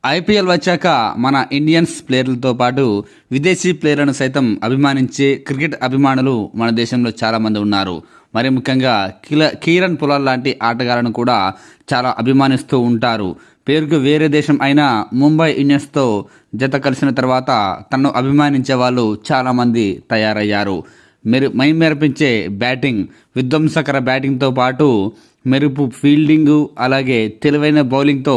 IPL వచ్చాక మన Indians ప్లేయర్లతో పాటు విదేశీ ప్లేయర్లను సైతం అభిమానించే క్రికెట్ అభిమానులు మన దేశంలో చాలామంది ఉన్నారు. మరి ముఖ్యంగా కిరణ్ పొలార్ లాంటి ఆటగాళ్లను కూడా చాలా అభిమానిస్తూ ఉంటారు. పేరుకు వేరే దేశం అయిన ముంబై ఇండియన్స్తో జత కలిసిన తర్వాత తనను అభిమానించే వాళ్ళు చాలామంది తయారయ్యారు. మైమేర్పించే బ్యాటింగ్, విధ్వంసకర బ్యాటింగ్తో పాటు మెరుపు ఫీల్డింగు, అలాగే తెలివైన బౌలింగ్తో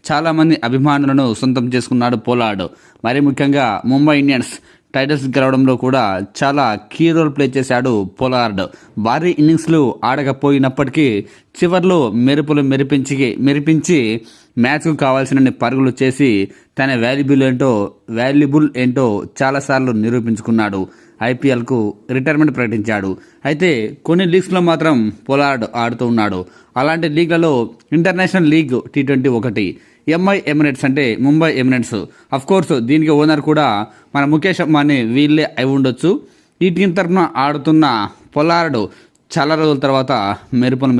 చాలామంది అభిమానులను సొంతం చేసుకున్నాడు పొలార్డ్. మరి ముఖ్యంగా ముంబై ఇండియన్స్ టైటిల్స్ గెలవడంలో కూడా చాలా కీ రోల్ ప్లే చేశాడు పొలార్డ్. భారీ ఇన్నింగ్స్లు ఆడకపోయినప్పటికీ చివర్లో మెరిపించి మ్యాచ్కు కావాల్సిన పరుగులు చేసి తన వాల్యుబుల్ ఏంటో చాలాసార్లు నిరూపించుకున్నాడు. ఐపీఎల్కు రిటైర్మెంట్ ప్రకటించాడు. అయితే కొన్ని లీగ్స్లో మాత్రం పొలార్డ్ ఆడుతూ ఉన్నాడు. అలాంటి లీగ్లలో ఇంటర్నేషనల్ లీగ్ T20 ఒకటి. ఎంఐ ఎమిరేట్స్ అంటే ముంబై ఎమిరేట్స్. అఫ్కోర్స్ దీనికి ఓనర్ కూడా మన ముఖేష్ అంబానీ వీళ్ళే అయి ఉండొచ్చు. ఈ టీం తరఫున ఆడుతున్న పొలార్డ్ చాలా రోజుల తర్వాత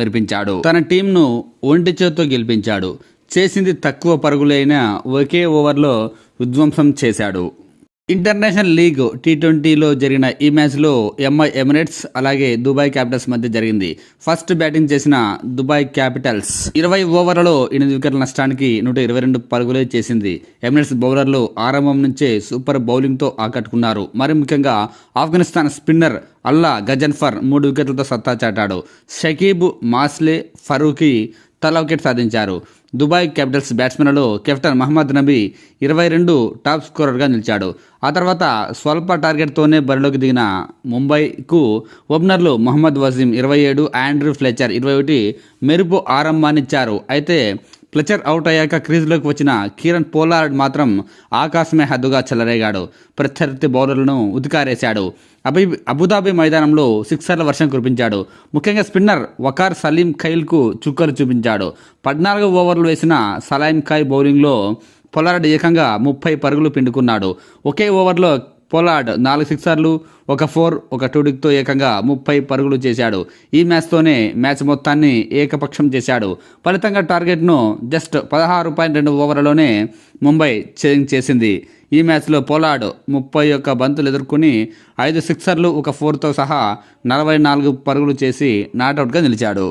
మెరిపించాడు. తన టీంను ఒంటి చేత్తో గెలిపించాడు. చేసింది తక్కువ పరుగులైనా ఒకే ఓవర్లో విధ్వంసం చేశాడు. ఇంటర్నేషనల్ లీగ్ T20లో జరిగిన ఈ మ్యాచ్లో ఎంఐ ఎమిరేట్స్ అలాగే దుబాయ్ క్యాపిటల్స్ మధ్య జరిగింది. ఫస్ట్ బ్యాటింగ్ చేసిన దుబాయ్ క్యాపిటల్స్ 20 ఓవర్లలో 8 వికెట్ల నష్టానికి 122 పరుగులే చేసింది. ఎమిరేట్స్ బౌలర్లు ఆరంభం నుంచే సూపర్ బౌలింగ్తో ఆకట్టుకున్నారు. మరి ముఖ్యంగా ఆఫ్ఘనిస్తాన్ స్పిన్నర్ అల్లా గజన్ఫర్ 3 వికెట్లతో సత్తా చాటాడు. షకీబ్, మాస్లే, ఫరూఖీ తలా వికెట్ సాధించారు. దుబాయ్ క్యాపిటల్స్ బ్యాట్స్మెన్లలో కెప్టెన్ మహమ్మద్ నబీ 22 టాప్ స్కోరర్గా నిలిచాడు. ఆ తర్వాత స్వల్ప టార్గెట్తోనే బరిలోకి దిగిన ముంబైకు ఓపెనర్లు మహమ్మద్ వసీం 27, ఆండ్రూ ఫ్లెచర్ 21 మెరుపు ఆరంభాన్నిచ్చారు. అయితే ఫ్లెచర్ అవుట్ అయ్యాక క్రీజ్లోకి వచ్చిన కిరణ్ పొలార్డ్ మాత్రం ఆకాశమే హద్దుగా చెలరేగాడు. ప్రత్యర్థి బౌలర్లను ఉతికారేశాడు. అబుదాబి మైదానంలో సిక్సర్ల వర్షం కురిపించాడు. ముఖ్యంగా స్పిన్నర్ వకార్ సలీం ఖైల్కు చుక్కలు చూపించాడు. 14 ఓవర్లు వేసిన సలీం ఖైల్ బౌలింగ్లో పొలార్డ్ ఏకంగా 30 పరుగులు పిండుకున్నాడు. ఒకే ఓవర్లో పొలార్డ్ 4 సిక్సర్లు, 1 4, 1 టూడిక్తో ఏకంగా 30 పరుగులు చేశాడు. ఈ మ్యాచ్తోనే మ్యాచ్ మొత్తాన్ని ఏకపక్షం చేశాడు. ఫలితంగా టార్గెట్ను జస్ట్ 16.2 ఓవర్లలోనే ముంబై చేసింది. ఈ మ్యాచ్లో పొలార్డ్ 31 బంతులు ఎదుర్కొని 5 సిక్సర్లు, 1 4తో సహా 44 పరుగులు చేసి నాటౌట్గా నిలిచాడు.